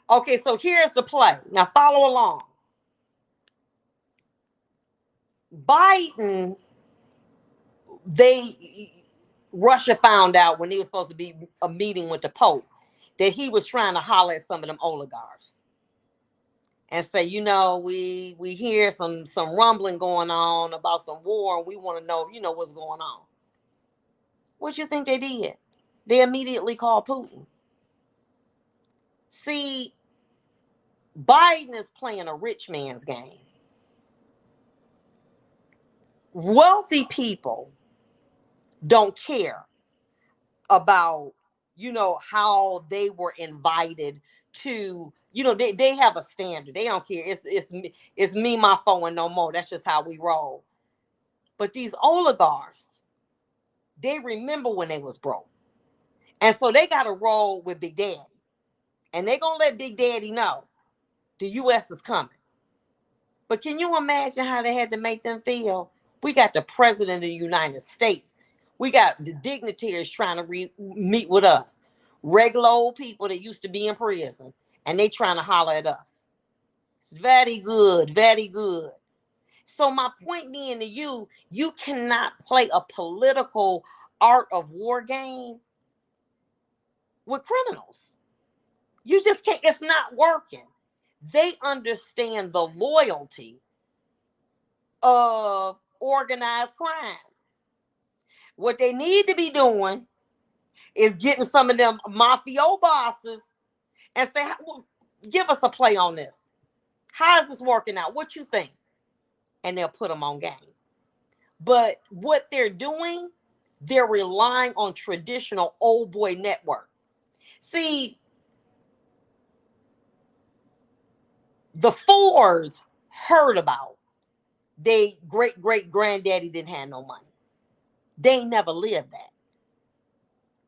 Okay, so here's the play. Now follow along. Biden, Russia found out when he was supposed to be a meeting with the Pope that he was trying to holler at some of them oligarchs and say, we hear some rumbling going on about some war, and we want to know, what's going on. What you think they did? They immediately called Putin. See, Biden is playing a rich man's game. Wealthy people don't care about, how they were invited to, they have a standard. They don't care. It's me, my phone, and no more. That's just how we roll. But these oligarchs, they remember when they was broke. And so they got to roll with Big Daddy. And they're going to let Big Daddy know the U.S. is coming. But can you imagine how they had to make them feel? We got the president of the United States. We got the dignitaries trying to meet with us. Regular old people that used to be in prison. And they trying to holler at us. It's very good, very good. So my point being to you, you cannot play a political art of war game with criminals. You just can't. It's not working. They understand the loyalty of organized crime. What they need to be doing is getting some of them mafio bosses and say, well, give us a play on this. How is this working out? What you think? And they'll put them on game. But what they're doing, they're relying on traditional old boy network. See, the Fords heard about they great granddaddy didn't have no money. They never lived that.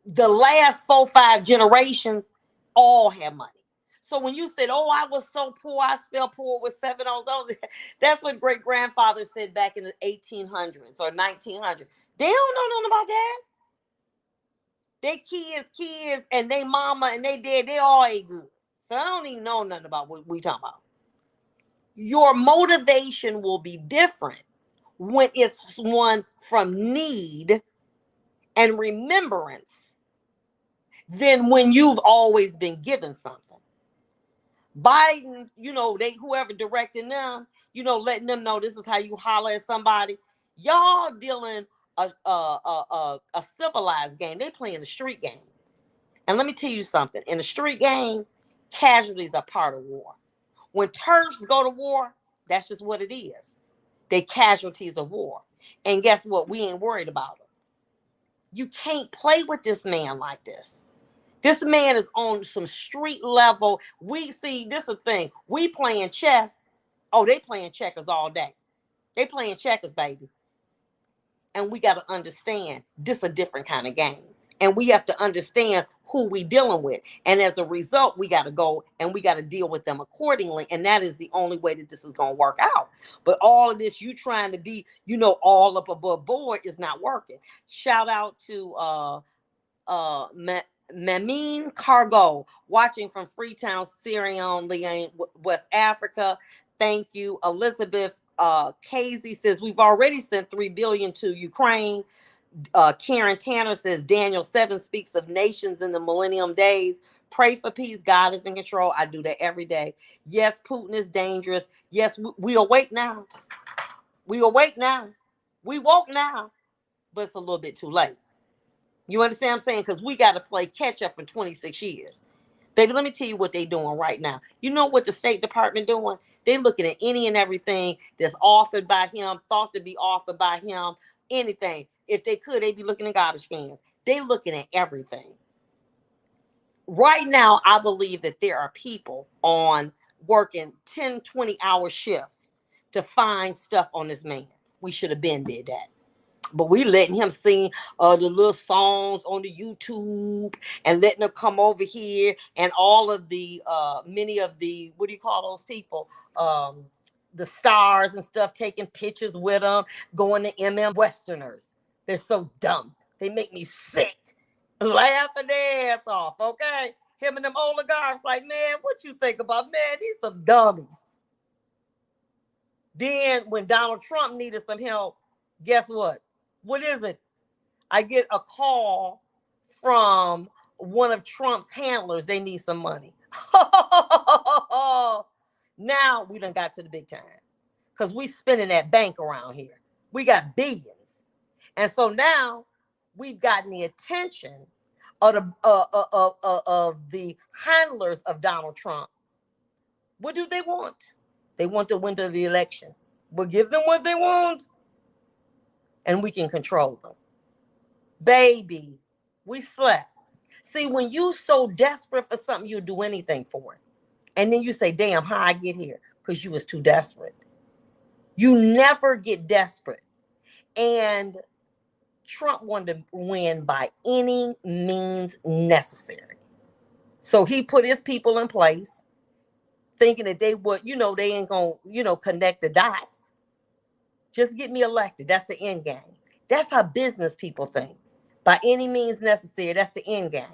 The last 4-5 generations all had money. So when you said, oh, I was so poor, I spelled poor with 7 O's, that's what great grandfather said back in the 1800s or 1900s. They don't know nothing about that. They kids, and they mama and they dad, they all ain't good. So I don't even know nothing about what we talking about. Your motivation will be different when it's one from need and remembrance than when you've always been given something. Biden, whoever directing them, letting them know this is how you holler at somebody. Y'all dealing a civilized game. They playing the street game. And let me tell you something. In the street game, casualties are part of war. When turfs go to war, that's just what it is. They casualties of war. And guess what? We ain't worried about them. You can't play with this man like this. This man is on some street level. We see this is a thing. We playing chess. Oh, they playing checkers all day. They playing checkers, baby. And we got to understand this is a different kind of game. And we have to understand who we dealing with. And as a result, we got to go and we got to deal with them accordingly. And that is the only way that this is going to work out. But all of this, you trying to be, all up above board is not working. Shout out to Mamine Cargo, watching from Freetown, Sierra Leone, West Africa. Thank you. Elizabeth Casey says, we've already sent $3 billion to Ukraine. Karen Tanner says, Daniel 7 speaks of nations in the millennium days. Pray for peace. God is in control. I do that every day. Yes, Putin is dangerous. Yes, we awake now. We awake now. We woke now. But it's a little bit too late. You understand what I'm saying? Because we got to play catch up for 26 years. Baby, let me tell you what they're doing right now. You know what the State Department doing? They're looking at any and everything that's authored by him, thought to be authored by him, anything. If they could, they'd be looking in garbage cans. They're looking at everything. Right now, I believe that there are people on working 10, 20-hour shifts to find stuff on this man. We should have been did that. But we letting him sing the little songs on the YouTube and letting him come over here and all of the, many of the, what do you call those people? The stars and stuff, taking pictures with them, going to Westerners. They're so dumb. They make me sick. Laughing their ass off, okay? Him and them oligarchs like, man, what you think about? Man, these some dummies. Then when Donald Trump needed some help, guess what? What is it? I get a call from one of Trump's handlers. They need some money. Now we done got to the big time because we spending that bank around here. We got billions. And so now we've gotten the attention of the handlers of Donald Trump. What do they want? They want to win the election. We'll give them what they want, and we can control them. Baby, we slept. See, when you so desperate for something, you'll do anything for it. And then you say, damn, how I get here? Because you was too desperate. You never get desperate. And Trump wanted to win by any means necessary. So he put his people in place, thinking that they would, they ain't gonna, connect the dots. Just get me elected. That's the end game. That's how business people think. By any means necessary, that's the end game.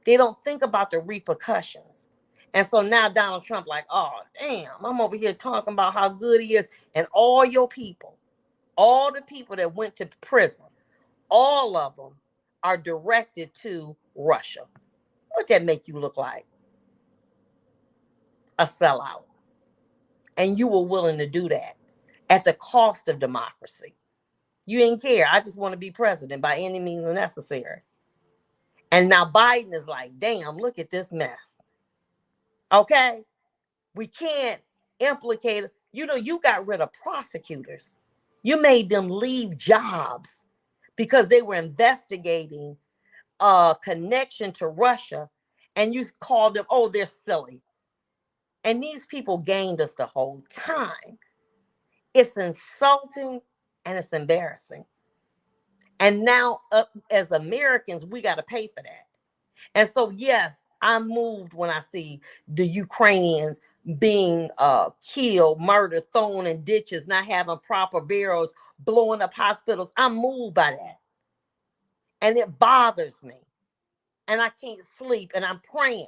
They don't think about the repercussions. And so now Donald Trump like, oh, damn, I'm over here talking about how good he is. And all your people, all the people that went to prison, all of them are directed to Russia. What that make you look like? A sellout. And you were willing to do that at the cost of democracy. You didn't care. I just want to be president by any means necessary. And now Biden is like, damn, look at this mess. Okay? We can't implicate. You got rid of prosecutors. You made them leave jobs because they were investigating a connection to Russia. And you called them, oh, they're silly. And these people gamed us the whole time. It's insulting and it's embarrassing. And now, as Americans, we got to pay for that. And so, yes, I'm moved when I see the Ukrainians being killed, murdered, thrown in ditches, not having proper burials, blowing up hospitals. I'm moved by that. And it bothers me. And I can't sleep, and I'm praying.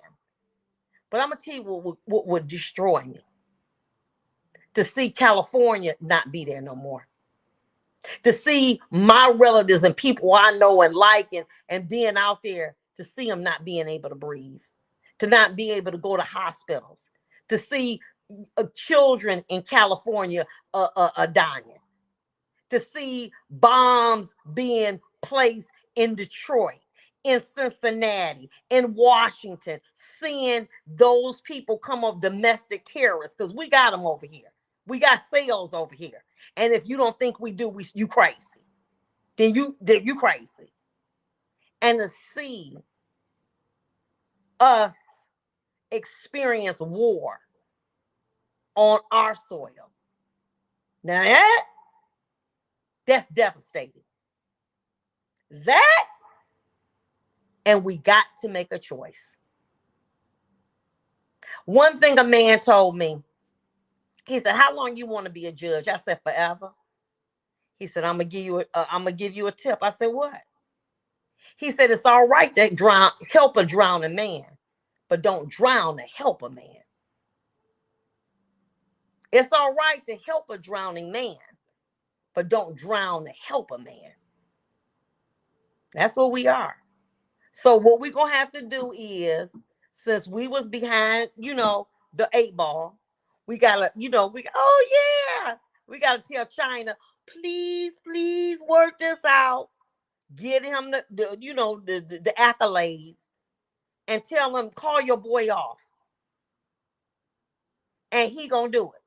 But I'm going to tell you what would destroy me. To see California not be there no more. To see my relatives and people I know and like and being out there, to see them not being able to breathe, to not be able to go to hospitals, to see children in California dying, to see bombs being placed in Detroit, in Cincinnati, in Washington, seeing those people come of domestic terrorists, because we got them over here. We got sales over here. And if you don't think we do, you crazy. Then you crazy. And to see us experience war on our soil. Now that's devastating. That, and we got to make a choice. One thing a man told me, he said, how long you want to be a judge? I said, forever. He said, I'm gonna give you a tip. I said, what? He said, it's all right to help a drowning man, but don't drown to help a man. It's all right to help a drowning man, but don't drown to help a man. That's what we are. So what we're going to have to do is, since we was behind, the 8 ball, we got to, we got to tell China, please work this out. Get him the accolades and tell him, call your boy off. And he going to do it.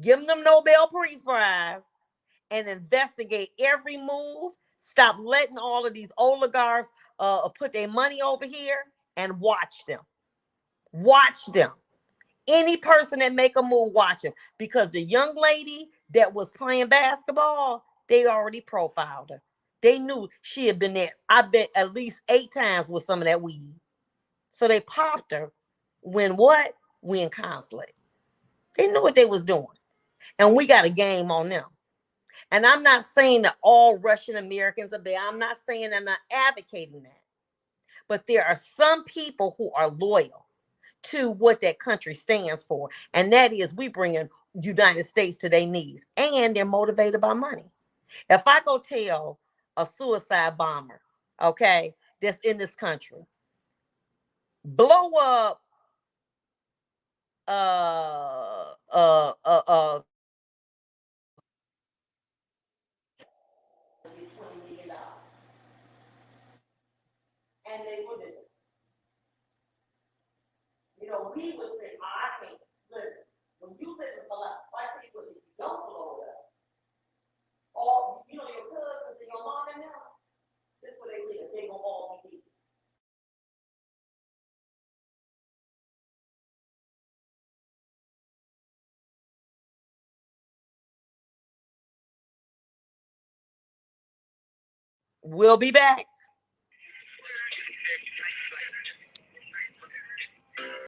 Give him the Nobel Peace Prize and investigate every move. Stop letting all of these oligarchs put their money over here and watch them. Watch them. Any person that make a move, watch them. Because the young lady that was playing basketball, they already profiled her. They knew she had been there, I bet, at least 8 times with some of that weed. So they popped her when what? We in conflict. They knew what they was doing. And we got a game on them. And I'm not saying that all Russian Americans are bad. I'm not saying, I'm not advocating that. But there are some people who are loyal to what that country stands for. And that is, we bring in United States to their knees, and they're motivated by money. If I go tell a suicide bomber, okay, that's in this country, blow up uh uh uh uh and they would, we would say, I can't listen. When you live in Palestine, I tell you what, if you don't blow it up, all your cousins and your mom and them, this is where they live. They gonna all be dead. We'll be back.